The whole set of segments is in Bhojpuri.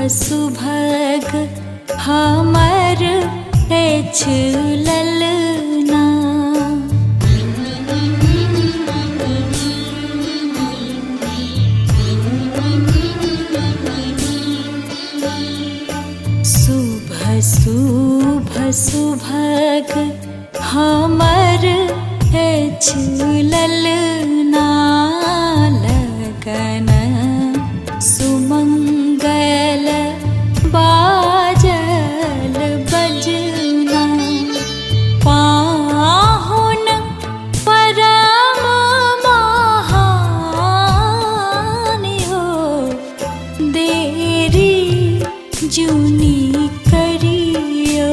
सुभग हमर अछि ललना। शुभ शुभ सुभग हमर अछि ललना। लगन सुमंगल बाजल बजना। पाहुन परम महान हो, देरी जुनी करियो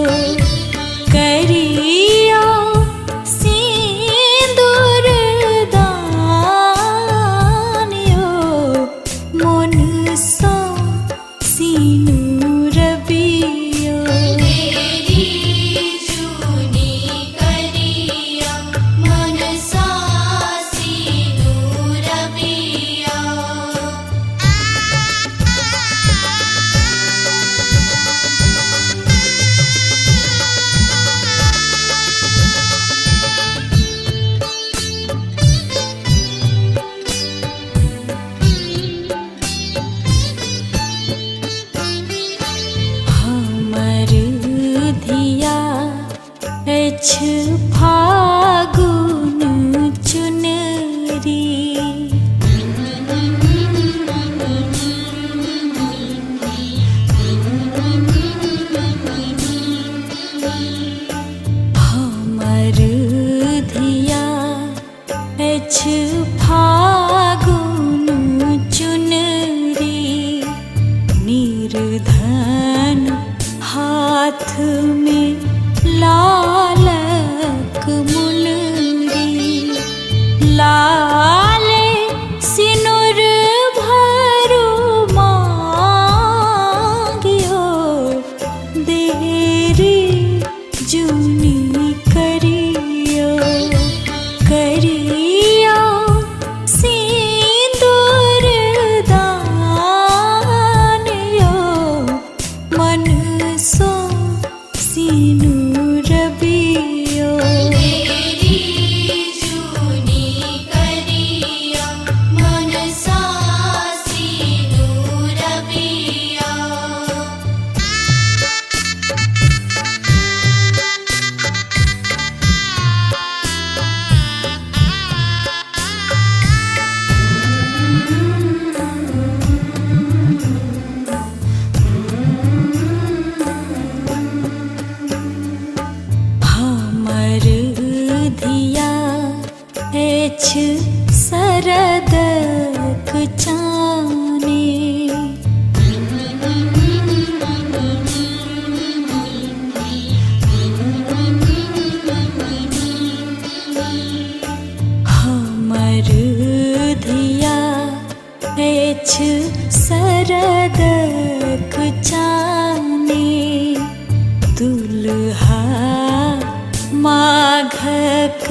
करियो सिंदूर दान हो। मन सा सिनूर बियो देरी जुनी करियो, मन सा सिनूर बियो। हमर धिया अछि फागुन चुनरी। हमर धिया अछि फागुन चुनरी। निर्धन हाथ में लालक मुनरी। लाले सिनुर भरु मांगियो, देरी जुनी करियो करियो सिंदूर दान यो। मन सो सिनूर बियो देरी जुनी करियो, मन सा सिनूर बियो। हमर धिया अछि शरदक चाने। हमर धिया अछि शरदक चाने। दुल्हा माघक